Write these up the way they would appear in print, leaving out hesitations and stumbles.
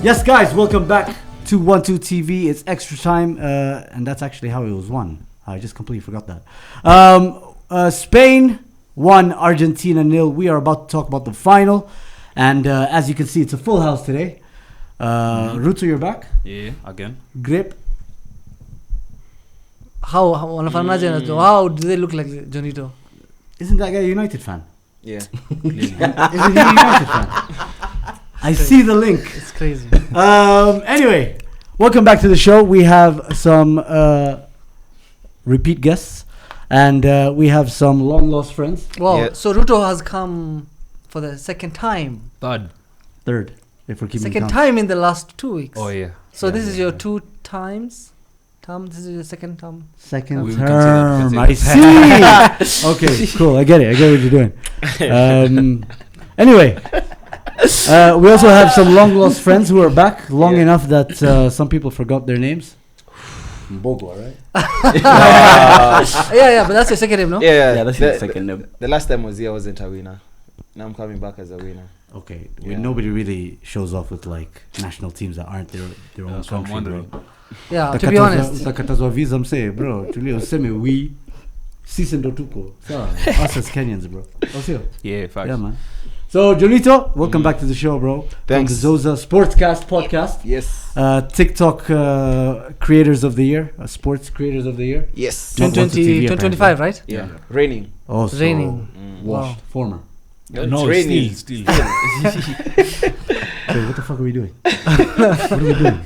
Yes, guys, welcome back to 1-2 TV. It's extra time, and that's actually how it was won. I just completely forgot that. Spain won, Argentina 0. We are about to talk about the final, and as you can see, it's a full house today. Rutto, you're back. Yeah, again. Grip. How do they look like Jonito? Isn't that guy a United fan? Yeah. Isn't he a United fan? I see the link. It's crazy. Anyway, welcome back to the show. We have some repeat guests, and we have some long lost friends. Wow. Yeah. So Rutto has come for the second time. Third, if we're keeping Second count. time in the last 2 weeks. Oh, yeah. So this is your 2 times. This is your second time. Second We term. can I see. Okay, cool. I get it. I get what you're doing. Anyway, we also have some long lost friends who are back long enough that some people forgot their names. Mbogwa, right? Yeah, but that's your second name, no? Yeah, that's the second name. The last time I was here, I wasn't a winner. Now I'm coming back as a winner. Okay, Yeah. nobody really shows off with like national teams that aren't their own So I'm country, wondering. bro. Yeah, to be honest. Takatazwa visa mse, bro. Tulio useme we. Sisi ndo tuko. Sawa. Us as Kenyans, bro. Osio. Yeah, facts. Yeah, man. So, Jonito, welcome back to the show, bro. Thanks. From the Zoza Podcast. Yes. TikTok Creators of the Year. Sports Creators of the Year. Yes. Not 2020, What's the TV 2025, right? Yeah. Raining. Oh, so Raining. washed. Wow. Former. No, it's raining. still. Okay, what the fuck are we doing? What are we doing?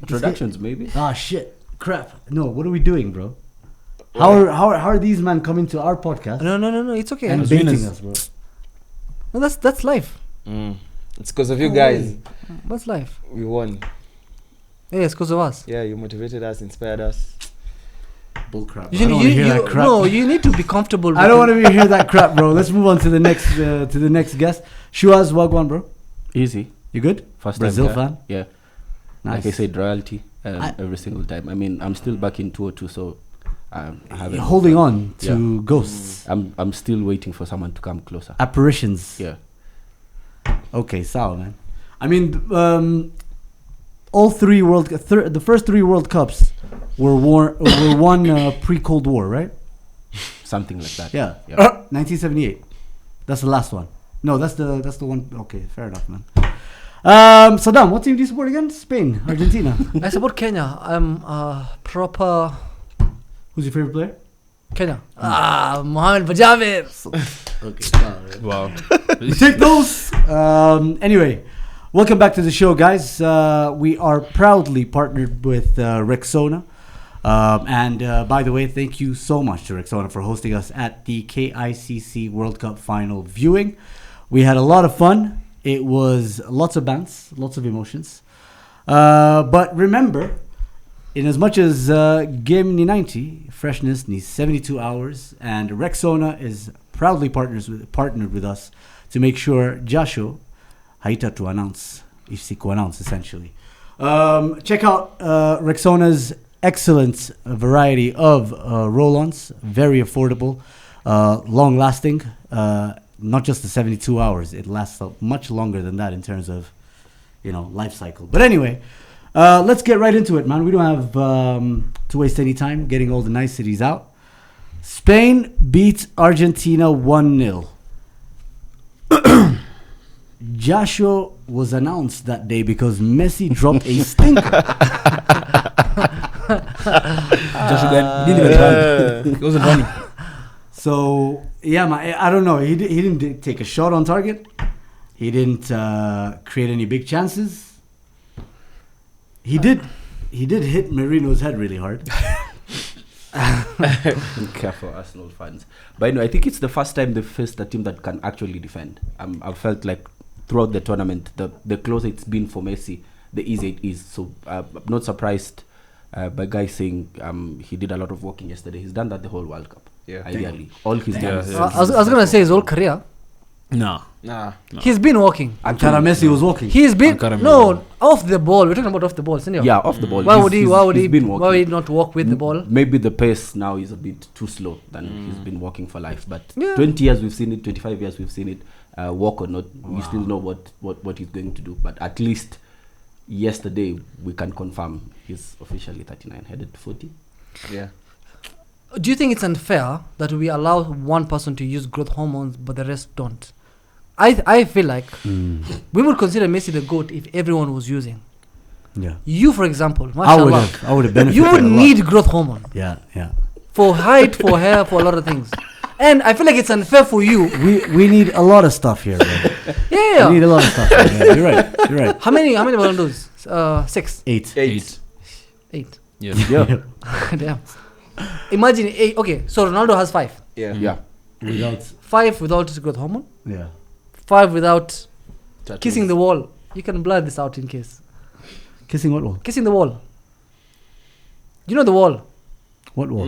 Introductions, maybe. Ah, shit. Crap. No, what are we doing, bro? How are these men coming to our podcast No, it's okay. and As baiting winners. us, bro? No, that's life. It's because of you guys. That's life. We won. Yeah, it's because of us. Yeah, you motivated us, inspired us. Bull crap. You, I don't want to hear that crap. No, you need to be comfortable. I don't want to hear that crap, bro. Let's move on to the next guest. Schwaz, Wagwan, bro. Easy. You good? First Brazil time, fan? Yeah. Nice. Like I said, royalty every single time. I mean, I'm still back in 202, so I haven't. You're holding on to ghosts, I'm still waiting for someone to come closer. apparitions. Yeah. Okay, sour, man. I mean, all three the first 3 World Cups were won pre-Cold War, right? Something like that. Yeah. 1978. That's the last one. No, that's the one. Okay, fair enough, man. Saddam, what team do you support again? Spain, Argentina. I support Kenya. I'm proper Who's your favorite player? Kenya. Mohamed Bajabir. Okay. Wow. We take those. Anyway, welcome back to the show, guys. We are proudly partnered with Rexona. And by the way, thank you so much to Rexona for hosting us at the KICC World Cup final viewing. We had a lot of fun. It was lots of bands, lots of emotions. But remember, in as much as game ni 90, Freshness needs 72 hours, and Rexona is proudly partnered with us to make sure Jasho haita to announce, isiku announce essentially. Check out Rexona's excellent variety of roll-ons, very affordable, long-lasting. Not just the 72 hours; it lasts much longer than that in terms of, life cycle. But anyway, let's get right into it, man. We don't have to waste any time getting all the niceties out. Spain beats Argentina 1-0. Jasho was announced that day because Messi dropped a stinker. He wasn't running. So yeah, I don't know. He didn't take a shot on target. He didn't create any big chances. He did hit Merino's head really hard. Careful, Arsenal fans. But anyway, I think it's the first time they faced a team that can actually defend. I've felt like throughout the tournament, the closer it's been for Messi, the easier it is. So I'm not surprised by guys saying he did a lot of working yesterday. He's done that the whole World Cup. Yeah. Ideally, all his games. I was gonna say his whole career. Nah. Nah. He's been walking. Ankara Messi was walking. He's been Ankara off the ball. We're talking about off the ball, isn't it? Yeah, off the ball. Why would he been walking. why would he not walk with the ball? Maybe the pace now is a bit too slow than he's been walking for life. But Yeah. 20 years we've seen it, 25 years we've seen it. work or not. We still know what he's going to do. But at least yesterday we can confirm he's officially 39, headed to 40. Yeah. Do you think it's unfair that we allow one person to use growth hormones but the rest don't? I feel like we would consider Messi the GOAT if everyone was using. Yeah. You, for example, I would mashallah, have benefited. you would a lot. need growth hormone Yeah, yeah. for height, for hair, for a lot of things. And I feel like it's unfair for you. We need a lot of stuff here, bro. Yeah. We need a lot of stuff. Here. You're right. You're right. How many Ballon d'Ors? 6. 8. 8. 8. Yeah. Yeah. Damn. Imagine 8. Okay, so Ronaldo has 5. Yeah. Yeah. Without. 5 without growth hormone. Yeah. 5 without Tattoos. kissing the wall. You can blur this out in case. Kissing what wall? Kissing the wall. You know the wall. What wall?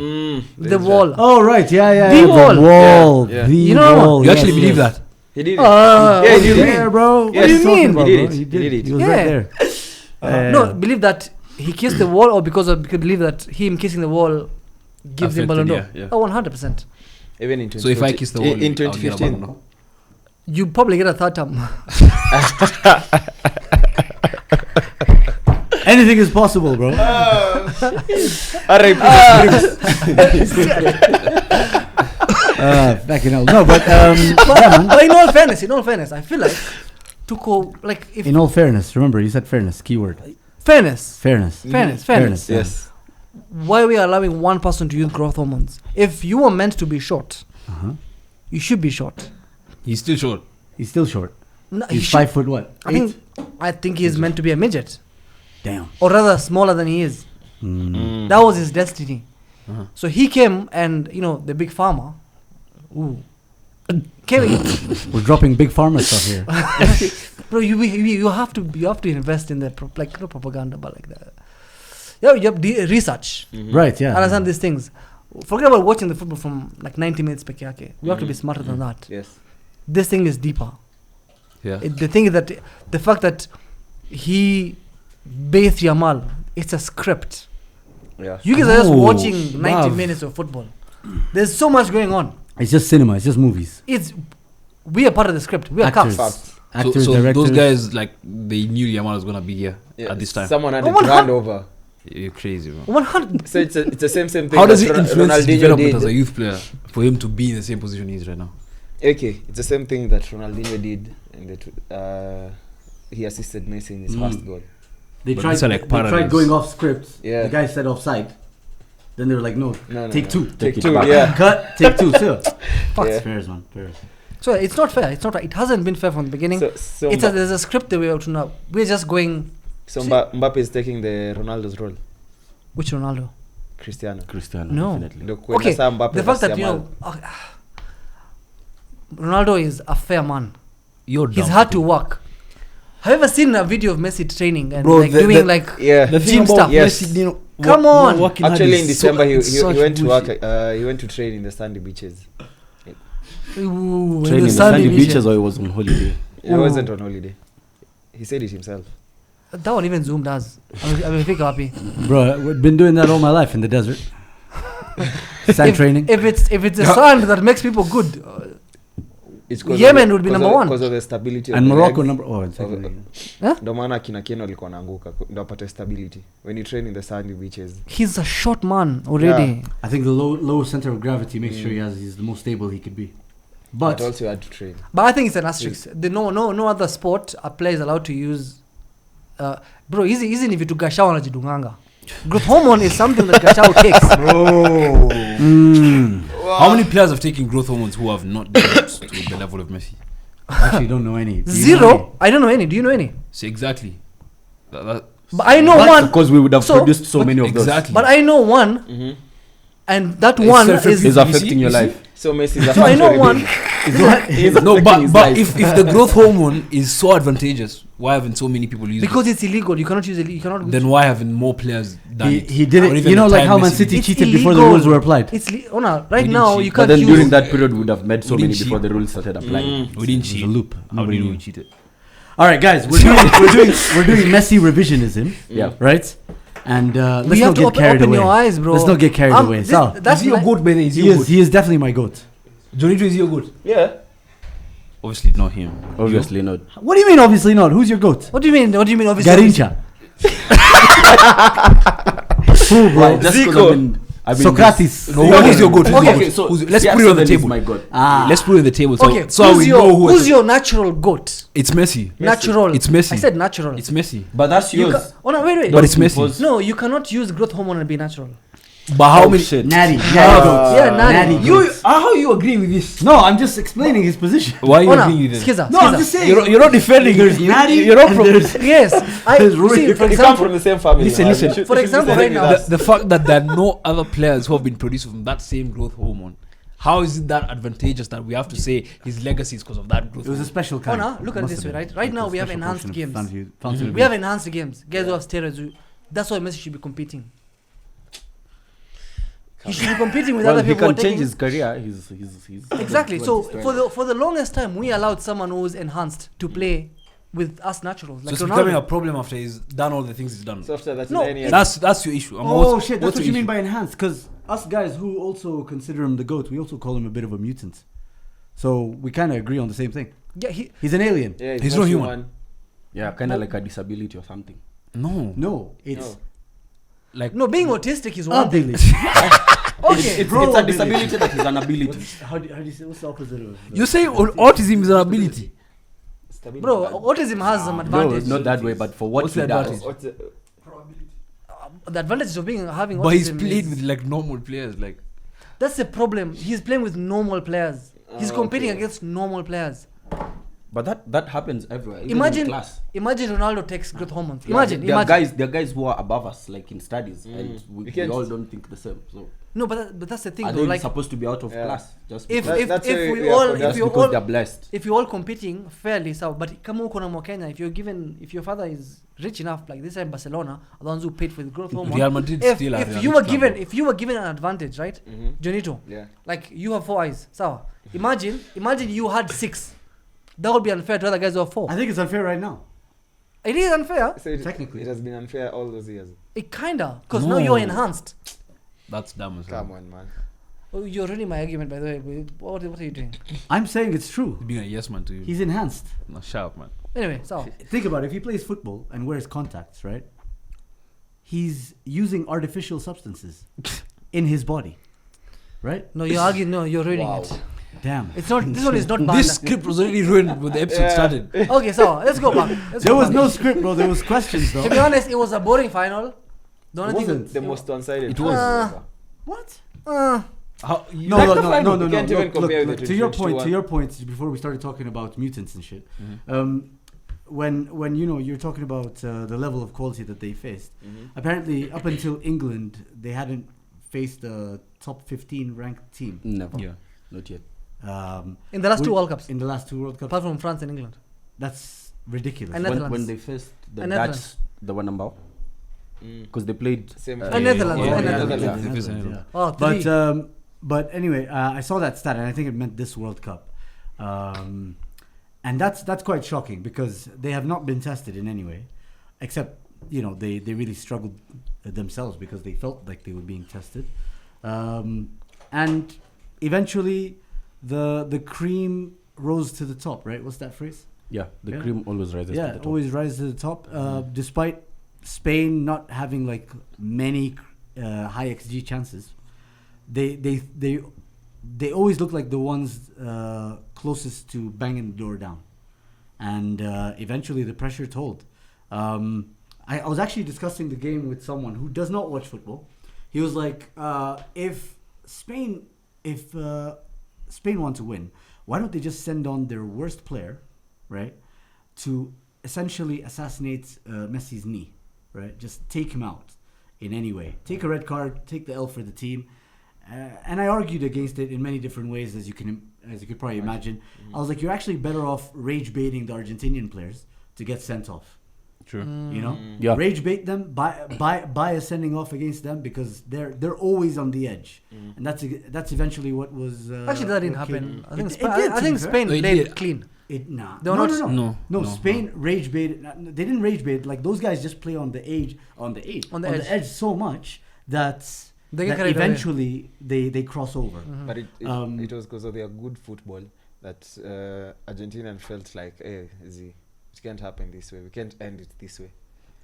The wall. Oh right, yeah. The wall. wall. Yeah, yeah. The You know- wall. You yes, actually believe yes. that? He did it. Yeah, Yeah, He he was did there, it. bro. What do you mean? About, He bro? did it. He He did it. He was Yeah. right there. No, believe that he kissed the wall, or because believe that him kissing the wall gives him Ballon d'Or. Affected, yeah. Oh, 100%. Even in So if I kiss the wall, in I'll get a 2015. Ballon d'Or. You probably get a third term. Anything is possible, bro. R.I.P. Back in hell. No, but yeah, man. But in all fairness, I feel like to go like if In all fairness, remember you said fairness. Keyword. fairness. Fairness. Fairness. yeah. Yes. Why are we allowing one person to use growth hormones? If you were meant to be short, Uh-huh. you should be short. He's still short. He's still short. No, he He's should- 5 foot what? I think he's meant to be a midget, Damn. or rather smaller than he is. That was his destiny. Uh-huh. So he came, and the big farmer, came. We're dropping big pharma stuff here. Bro, you have to invest in the not propaganda, but like that. Yeah, you have research. Right, yeah. Understand these things. Forget about watching the football from like 90 minutes per yake. We have to be smarter than that. Yes. This thing is deeper. Yeah. The thing is that the fact that he bathed Yamal, it's a script. Yeah. You guys are just Oh, watching 90 wow. minutes of football. There's so much going on. It's just cinema. It's just movies. We are part of the script. We are Actors. cast. Actors, so directors. those guys, like, they knew Yamal was gonna be here Yeah. at this time. Someone had Oh, it what run over. You're crazy, bro. 100. So it's the same thing. How does that it influence his Ronaldinho development as a did. youth player for him to be in the same position he is right now? Okay, it's the same thing that Ronaldinho did, and he assisted Messi in his first goal. They But tried, these are like they tried parallels. going off script. Yeah. The guy said offside. Then they were like, no, No, take two. Take it two. back. Yeah. Cut, take two. So, fuck, Yeah. fairs, man. Fairs. So it's not fair. It's not right. It hasn't been fair from the beginning. So There's a script that we have to know. We're just going. Mbappe is taking the Ronaldo's role. Which Ronaldo? Cristiano. Cristiano, No. definitely. Look, when Okay, I saw Mbappe the fact versus that Yamal, Ronaldo is a fair man. You're He's dumb. hard to work. Have you ever seen a video of Messi training and Bro, like the- doing the- like yeah. The Gym thing stuff. about Yes. Messi, you know, Come on. working hard Actually, in is December, he such went to work. bullshit. He went to train in the sandy beaches. ooh, Training the sandy beaches or he was on holiday. He wasn't on holiday. He said it himself. That one even Zoom does. I'm happy. Bro, we've been doing that all my life in the desert. Sand training. If it's the sand that makes people good, It's 'cause Yemen of the- would be 'cause number of- one. because of the stability of And the Morocco legs. number. Oh, exactly. Ndio maana kina Keno alikuwa anaanguka ndio apate stability when you train in the sandy beaches. he's a short man already. I think the low center of gravity makes sure he's the most stable he could be. But But also you had to train. But I think it's an asterisk. No other sport a player is allowed to use. Bro, easy if you to Gashao anajidunganga. Growth hormone is something that Gashao takes. How many players have taken growth hormones who have not developed to the level of Messi? I actually don't know any. Do you know Zero. I don't know any. Do you know any? So exactly. That- But I know But one. Because we would have So- produced so many of exactly. But I know one, and that one self-reflecting. those. Is is. affecting your You see? life. So Messi is a So I know factory one. build. He's No, affecting his but life. if the growth hormone is so advantageous, why haven't so many people used Because it? it's illegal. You cannot use it. You cannot. Then why haven't more players done He, it? he did Or it. even You know, the like time how Man Messi City did. cheated It's before the illegal. rules were applied. It's no, right didn't now cheat. you But can't then use. during that period, we would have met so We many didn't before cheat. the rules started applying. We didn't It was a cheat. loop. How Nobody did knew. we cheated? All right, guys, we're doing Messi revisionism, Yeah. right? And let's We not have to get carried open away. your eyes, bro. Let's not get carried away. So That's Is he your like- goat, by the way? Is he is definitely my goat. Jonito is your goat. Yeah. Obviously not him. Obviously not. What do you mean? Obviously not. Who's your goat? What do you mean? Obviously, Garincha. Who, bro? Just 'cause I've been Socrates. No, who's your goat? Okay, so Let's put it on the table. My God. Let's put it on the table. So, Okay, so we know who's your natural goat? It's Messi. Natural. It's Messi. I said natural. It's Messi. But that's You yours. oh no, wait. But it's Messi. No, you cannot use growth hormone and be natural. But how Oh, many? shit. Natty. Yeah, Natty. Nani. How you agree with this? No, I'm just explaining his position. Why are you Ona, agreeing with this? skiza, No, I'm skiza. just saying. You're not defending. There's Natty. You're not and from. there's- Yes, I There's see. Rui. For You come example, from the same family. Listen, man. listen. You should- For you should example, be right saying now- that. The fact that there are no other players who have been produced from that same growth hormone, how is it that advantageous that we have to say his legacy is because of that growth It was a hormone? special kind. Ona, look at it Must this have way, been. right? Right Like now a we have special enhanced portion of games. fancy We have enhanced games. Guys who have steroids. That's why Messi should be competing. He should be competing with Well, other he people. can who are change taking- his career. He's Exactly. what So he's trying for the longest time, we allowed someone who was enhanced to play with us naturals. So Like it's becoming a Ronaldo. problem after he's done all the things he's done. So after that, No, any That's your issue. Oh shit, that's what's what your you mean issue? by enhanced. Because us guys who also consider him the GOAT, we also call him a bit of a mutant. So we kind of agree on the same thing. Yeah, He's an alien. Yeah, He's not human. Yeah, kind of like a disability or something. No, No, it's No. like no, being autistic is one thing. ability. Okay, It's Bro, a disability that is an ability. how do you say, what's the opposite of you're saying autism is an ability. bro, autism has some No, advantage. not that way, but for what What's he the does. advantage? The advantage of having autism. But he's played is- with like normal players. Like That's the problem. He's playing with normal players. He's Oh, competing okay. against normal players. But that happens everywhere. Even Imagine, in class. imagine Ronaldo takes growth hormones. Yeah, Imagine, there are imagine. guys who are above us, like in studies, and You we can't- all don't think the same. So No, but that's the thing. are Though, they like, supposed to be out of Yeah. class just if because, if That's if why we we are all for if that. you're because all they're blessed? if you're all competing fairly, so but kama uko na mwa Kenya, if your father is rich enough, like this time Barcelona, are the ones who paid for the growth hormone. Real Madrid If, still are if a you rich were club, given bro. if you were given an advantage, right, Jonito, Yeah. like you have 4 eyes, sawa. Imagine you had 6. That would be unfair to other guys who have 4. I think it's unfair right now. It is unfair. So Technically. it has been unfair all those years. It kinda, because now No. you're enhanced. that's dumb as well. Come on, man. Oh, you're ruining my argument, by the way. What are you doing? I'm saying it's true. Being a yes man to you. He's enhanced. No, shut up, man. Anyway, so Think about it. If he plays football and wears contacts, right? He's using artificial substances in his body, right? no, you're arguing. No, you're ruining Wow. it. Damn. It's not. This one is not bad. This script was already ruined when the episode Yeah. started. Okay, so let's go back. There was no script, bro. There was questions, To be though. honest, it was a boring final. The only It thing. wasn't. The most one-sided. It was. ever. What? How, you No, Like no, the no, final, no, you no. can't even Look, compare look, the to your 2021. point, before we started talking about mutants and shit, when you know you're talking about the level of quality that they faced. Apparently, up until England, they hadn't faced a top 15 ranked team. Never. Yeah. Not yet. In the last two we- World Cups, In the last 2 World Cups, apart from France and England. that's ridiculous. And When Netherlands. they faced the And Dutch, Netherlands. they were number because they played. Same And Netherlands, yeah, and yeah, Netherlands. yeah, Netherlands, yeah. Oh, three. But anyway, I saw that stat, and I think it meant this World Cup, and that's quite shocking because they have not been tested in any way, except they really struggled themselves because they felt like they were being tested, and eventually the cream rose to the top. Right? What's that phrase? Yeah, the Yeah. cream always rises to Yeah, the top. always rise to the top, despite Spain not having like many high XG chances. They always look like the ones closest to banging the door down, and eventually the pressure told. I was actually discussing the game with someone who does not watch football. He was like, if Spain want to win, why don't they just send on their worst player, right, to essentially assassinate Messi's knee, right? Just take him out in any way. Take a red card, take the L for the team. And I argued against it in many different ways, as you could probably imagine. I was like, you're actually better off rage baiting the Argentinian players to get sent off. True. You know, Yeah. rage bait them by a sending off against them because they're always on the edge, and that's eventually what was. Actually, that didn't what happen. came- I think It Spain. did, I to think be fair. Spain No, it played did. clean. They were no, not- no, no, No, no, Spain rage baited. They didn't rage bait. Like those guys just play on the edge, on the edge so much that They get that carried away. eventually they cross over. But it Um, was because of their good football that Argentina felt like, hey, it can't happen this way. We can't end it this way.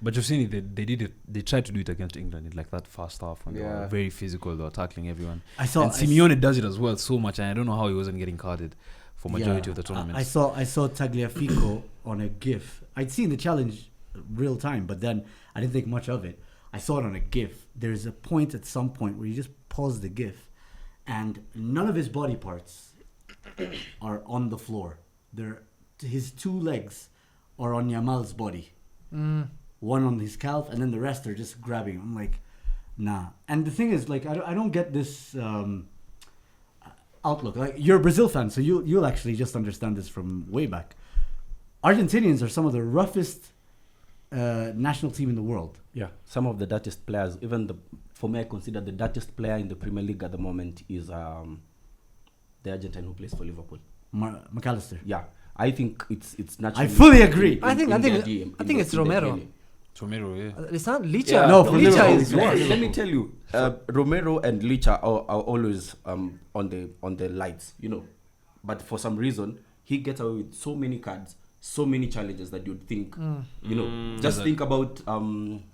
But you've seen it. They did it. They tried to do it against England in like that first half, and they were very physical. They were tackling everyone. And Simeone does it as well so much, and I don't know how he wasn't getting carded for majority of the tournament. I saw Tagliafico on a GIF. I'd seen the challenge real time, but then I didn't think much of it. I saw it on a GIF. There's a point at some point where you just pause the GIF, and none of his body parts are on the floor. His 2 legs are on Yamal's body. One on his calf, and then the rest are just grabbing him. I'm like, nah. And the thing is, like, I don't get this outlook. Like, you're a Brazil fan, so you'll actually just understand this from way back. Argentinians are some of the roughest national team in the world. Yeah, some of the dirtiest players. For me, I consider the dirtiest player in the Premier League at the moment is the Argentine who plays for Liverpool. McAllister. Yeah, I think it's natural. I fully agree. I think it's Romero. Romero, yeah. It's not Licha. Yeah. No, for Licha Liverpool, is Let me tell you, Romero and Licha are always on the lights, you know. But for some reason, he gets away with so many cards, so many challenges that you'd think, you know. Just think about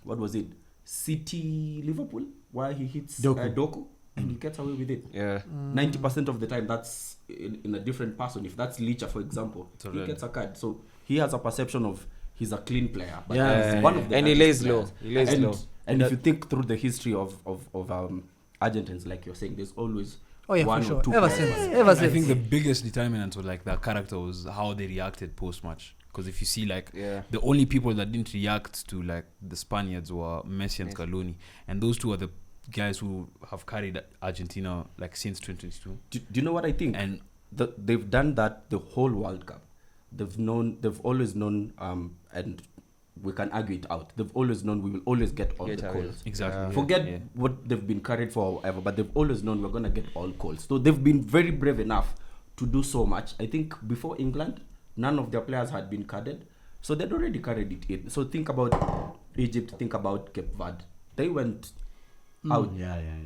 what was it, City Liverpool, where he hits Doku, and he gets away with it. Yeah. 90% of the time, that's in a different person. If that's Licha, for example, he gets a card. So he has a perception of he's a clean player, but he's one of the and he lays players. low. And if you think through the history of Argentines, like you're saying, there's always for one sure. or two Ever players. since. I think the biggest determinant of like their character was how they reacted post-match. Because if you see, like, the only people that didn't react to like the Spaniards were Messi and Scaloni, and those two are the guys who have carried Argentina like since 2022. Do you know what I think? And they've done that the whole World Cup. They've always known, and we can argue it out. They've always known we will always get all the calls. Exactly. Forget what they've been carried for or whatever, but they've always known we're gonna get all calls. So they've been very brave enough to do so much. I think before England, none of their players had been carded, so they'd already carried it in. So think about Egypt, think about Cape Verde. They went out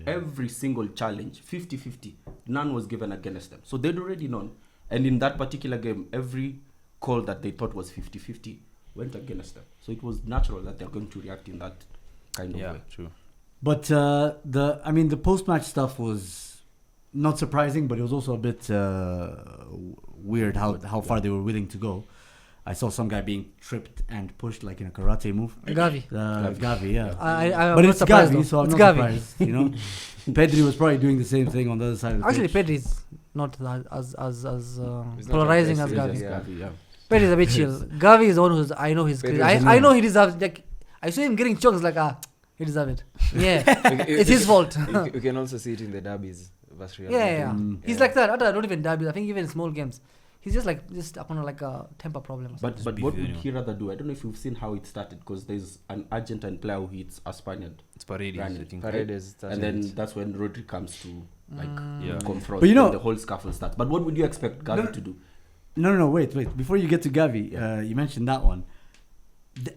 every single challenge, 50-50. None was given against them. So they'd already known. And in that particular game, every call that they thought was 50-50 went against them. So it was natural that they're going to react in that kind of way. Yeah, true. But the post-match stuff was not surprising, but it was also a bit weird how far they were willing to go. I saw some guy being tripped and pushed like in a karate move. Gavi. Gavi, yeah. But it's Gavi, so I'm it's not Gavi. surprised. You know, Pedri was probably doing the same thing on the other side of the Actually, pitch. Pedri's not as He's not polarizing as aggressive, Gavi. yeah. Pedri's a bit chill. Gavi is the one who's I know he's Pedri is I know he deserves, like, I saw him getting chokes like he deserves it. Yeah. It's his fault. You can also see it in the derbies versus Real Madrid. He's like that. Not even derbies. I think even in small games. He's just upon like a temper problem. But what would he rather do? I don't know if you've seen how it started, because there's an Argentine player who hits a Spaniard. It's Paredes, I think. Paredes, and then that's when RODRI comes to confront. But you know, and the whole scuffle starts. But what would you expect Gavi to do? No, wait. Before you get to Gavi, you mentioned that one.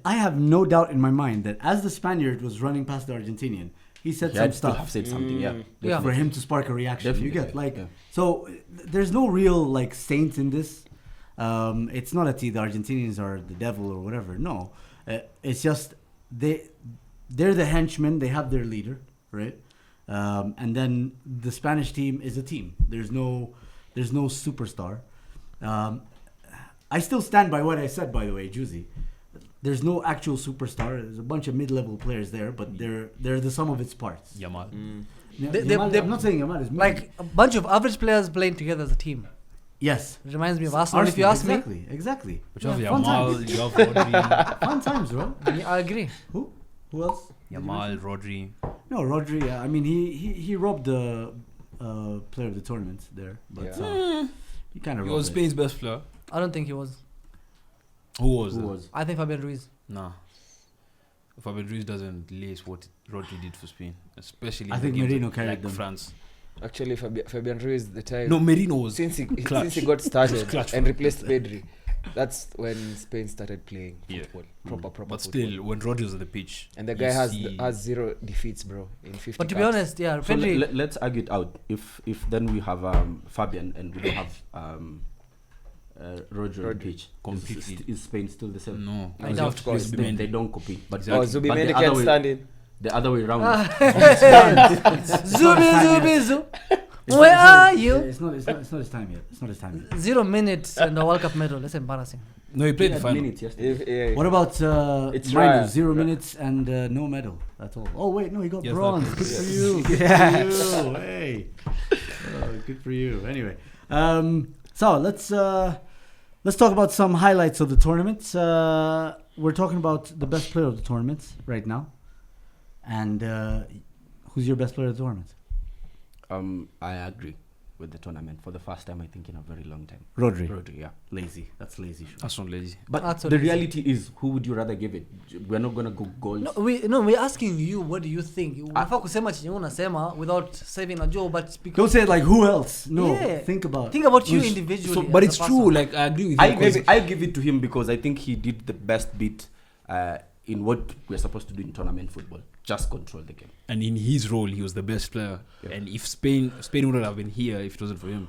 I have no doubt in my mind that as the Spaniard was running past the Argentinian, he said some stuff. Have said something, For him to spark a reaction. Definitely, you get so there's no real like saint in this. It's not that the Argentinians are the devil or whatever. No, it's just they're the henchmen. They have their leader, right? And then the Spanish team is a team. There's no superstar. I still stand by what I said, by the way, Juicy. There's no actual superstar. There's a bunch of mid-level players there, but they're the sum of its parts. Yamal. I'm not saying Yamal is like a bunch of average players playing together as a team. Yes. It reminds me of Arsenal, if you ask me. Exactly. But you have Fun Yamal, times. you have Rodri. Fun times, bro. I agree. Who else? Yamal, Rodri. No, Rodri. I mean, he robbed the player of the tournament there, but he kind of. He was Spain's best player. I don't think he was. Who was? I think Fabian Ruiz. Nah. Fabian Ruiz doesn't lace what Rodri did for Spain, especially. I think Merino carried like them. France. Actually, Fabian Ruiz, the time. No, Merino was since he clutch. got started Clutch and for replaced Pedri. That's when Spain started playing football, proper But football. still, when Rodri was on the pitch, And the guy has 0 defeats, bro, in 50 But to be cups. honest, yeah, So Pedri. let's argue it out. If then we have Fabian and we don't have Rodri on pitch. Completely. Is Spain still the same? No. I You doubt. have to play Of course, Zubimendi. They don't compete. But Exactly. Zubimendi the can't other way- stand it. The other way around. Zubi. Where are you? It's not his time yet. It's not his time yet. 0 minutes and a World Cup medal. That's embarrassing. No, he played the Had final. minutes yesterday. Yeah. What about It's minus Raya. 0 Right. minutes and no medal? That's all. Oh wait, no, he got Yes, bronze. that- Good for yes. you. Good for you. Hey, good for you. Anyway, so let's talk about some highlights of the tournament. We're talking about the best player of the tournament right now, and who's your best player of the tournament? I agree with the tournament for the first time I think in a very long time. Rodri. Rodri, yeah. Lazy. That's lazy. That's not lazy. But That's the what it is. reality is, who would you rather give it? We're not gonna go goals. We're asking you, what do you think? Unafaa kusema chenye unasema without saving a joke, but Don't because say it like who else. No, Yeah. think about. think about you Which- individually. So, but as it's a true. person. Like I agree with you. because I give it to him because I think he did the best bit in what we're supposed to do in tournament football. Just control the game. and in his role, he was the best player. Yeah. And if Spain wouldn't have been here if it wasn't for him.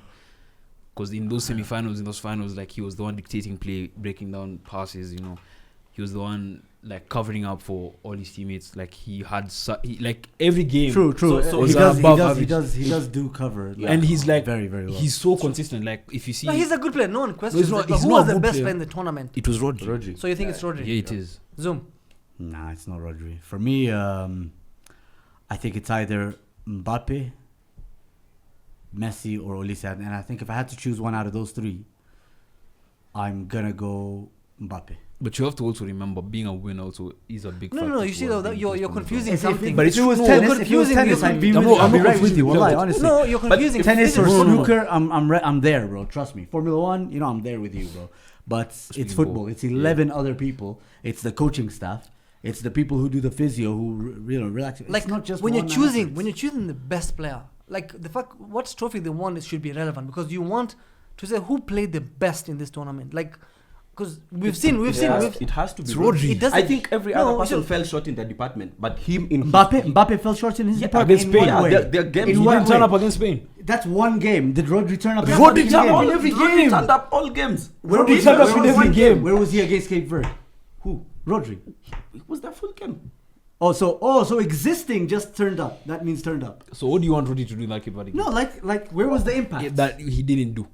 Because in those semi-finals, in those finals, like he was the one dictating play, breaking down passes. You know, he was the one like covering up for all his teammates. Like he had, like every game. True. So he, was does, above he average. does do cover. Yeah. And he's like very very well. He's so consistent. Like if you see, No, he's a good player. No one questions not- it. But he's who not was a the good best player. player in the tournament? it was Rodri. Rodri. So you think it's Rodri? Yeah, it is. Zoom. Nah, it's not Rodri. For me, I think it's either Mbappe, Messi, or Olise. And I think if I had to choose one out of those three, I'm gonna go Mbappe. But you have to also remember, being a winner also is a big factor. No. You see, though, that you're confusing something. But it's if it was true. tennis, You're if it was confusing- tennis, you're I'd be I'm with, not- I'd I'm be not right with you. confusing. Wallahi, No, honestly. No, you're confusing. Tennis or physics. snooker, I'm there, bro. Trust me. Formula One, you know, I'm there with you, bro. But it's football. It's 11 other people. It's the coaching staff. It's the people who do the physio who relax. It's Like not just when you're one choosing athlete. the best player, like the fact what trophy they won should be relevant because you want to say who played the best in this tournament. Like because we've seen It has to be It's Rodri. It doesn't- I think every No, other person so- fell short in their department, but him in Mbappe fell short in his department. against In Spain. one Yeah, way. their games In he one didn't way. turn up against Spain. That's one game. Did Rodri turn up? Rodri turned up every every Rodri game. turned up all games. Where Rodri was turned he? up in Where was every he? game. Where was he against Cape Verde? Who? Rodri. It was that full game. So existing just turned up. That means turned up. So what do you want Rodri to do like it? No, like where was the impact? that he didn't do.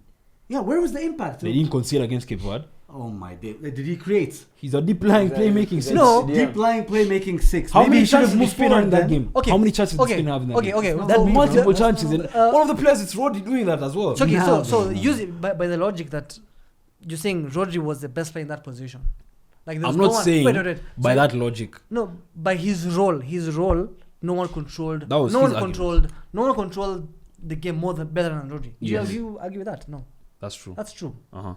Yeah, where was the impact? They didn't concede against Cape Verde. Oh my day. Did he create? He's a deep lying playmaking. six. No. Yeah. Deep lying playmaking 6. How Maybe many he should chances have did moved Spain have in forward that then. game? Okay. How many chances did Okay. Spain have in that Okay. game? Okay. not That me, multiple bro. chances. And one of the players, it's Rodri doing that as well. So, okay, No, so no, no. use it by the logic that you're saying Rodri was the best player in that position. Like there's I'm no not one, saying wait. by So- that logic. No, by his role, no one controlled. That was no his one argument. controlled the game better than Rodri. Yes. Do you argue with that? No, That's true. that's true. Uh-huh.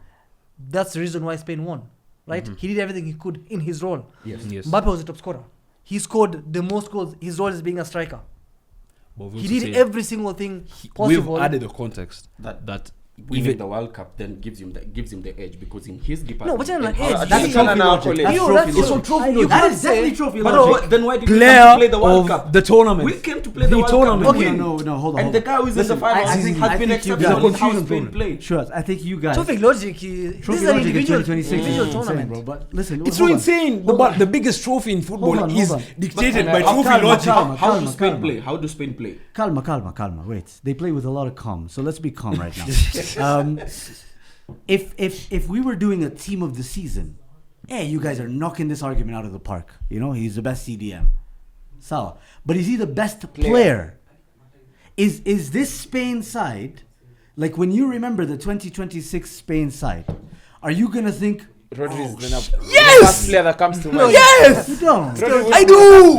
That's the reason why Spain won, right? Mhm. He did everything he could in his role. Yes. Mbappe was the top scorer. He scored the most goals. His role is being a striker. But we've He also did said every single thing we've possible. added the context That that winning even the World Cup then gives him the edge because in his department. No, what's an and edge? how- That's you- trophy logic. That's Yo, trophy that's logic. so trophy You logic. that can't is definitely say- trophy But logic. then why did we come to play the World Cup? of the tournament. We came to play the The World tournament. Cup. Okay, Okay. no, hold on. And the guy who is in the final I think- has I been think you exceptional in guys- how Spain played. Schwaz, I think you guys. Trophy logic. This Trophy is an logic in individual 2026 individual is insane, tournament. bro. But listen, It's hold so on. insane. Hold on. The biggest trophy in football Hold on, is hold on. dictated But- by trophy calma, logic. calma. How does Spain calma. play? How do Spain play? Calma. Wait, they play with a lot of calm. So let's be calm right now. If we were doing a team of the season, you guys are knocking this argument out of the park. You know, he's the best CDM. So, but is he the best player? Is this Spain side, like when you remember the 2026 Spain side, are you gonna think? Rodri is Yes! the first player that comes to mind. Yes! You don't. Rodri was I the do!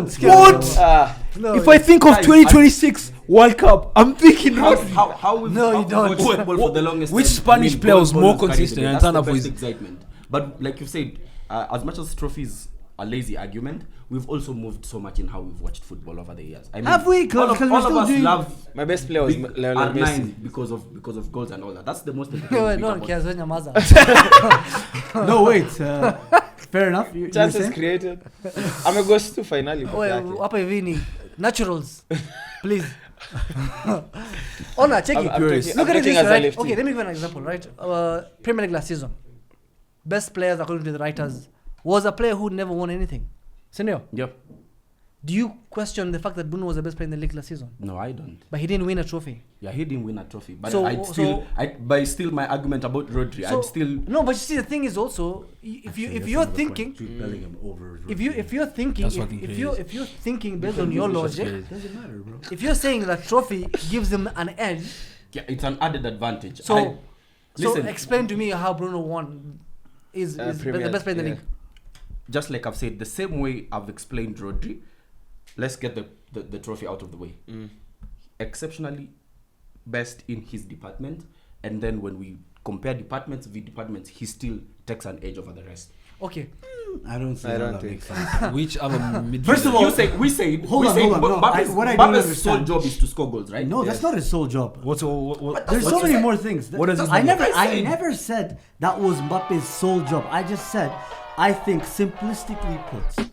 first player. Don't. What? No, If I think of 2026 World Cup, I'm thinking Rodri. How we've No, you how don't. we've watched football for the longest Which time. Spanish player was goal more carried consistent the day. and That's turned the up with best his- excitement. But like you said, as much as trophies a lazy argument, we've also moved so much in how we've watched football over the years. I mean, Have we? all of, 'Cause we're all of still us doing- love My best player was Lionel R9 Messi. because of goals and all that. That's the most no entertaining bit one about cares when Nyamaza. No, wait. Fair enough. You were Chances saying? created. Amegoes tu finally. Oye, hapa hivi ni naturals. Please. Oh no, check I'm it. taking- Look I'm at it taking this as a way, right? lefty. Okay, let me give an example, right? Premier League last season. Best players according to the writers was a player who never won anything. Senor, Yep. do you question the fact that Bruno was the best player in the league last season? No, I don't. But he didn't win a trophy. Yeah, he didn't win a trophy, but So- by still my argument about Rodri, So- I'd still. No, but you see, the thing is also, if you're thinking, Bellingham over. if you're thinking, That's fucking crazy. if you're thinking based on your logic, Doesn't matter, bro. if you're saying that trophy gives him an edge, Yeah, it's an added advantage. so listen, explain to me how Bruno won is the Premier, best player in the yeah. league. just like I've said, the same way I've explained Rodri, let's get the trophy out of the way. Exceptionally best in his department, and then when we compare departments with departments, he still takes an edge over the rest. Okay, I don't see I how don't that think makes sense. Which other midfielder? First of all, You say we say Hold on, no, what I don't Mbappe's sole understand- job is to score goals, right? No, that's not his sole job. There's so what's many it- more things. what does it I do? I never said that was Mbappe's sole job. I just said I think simplistically put,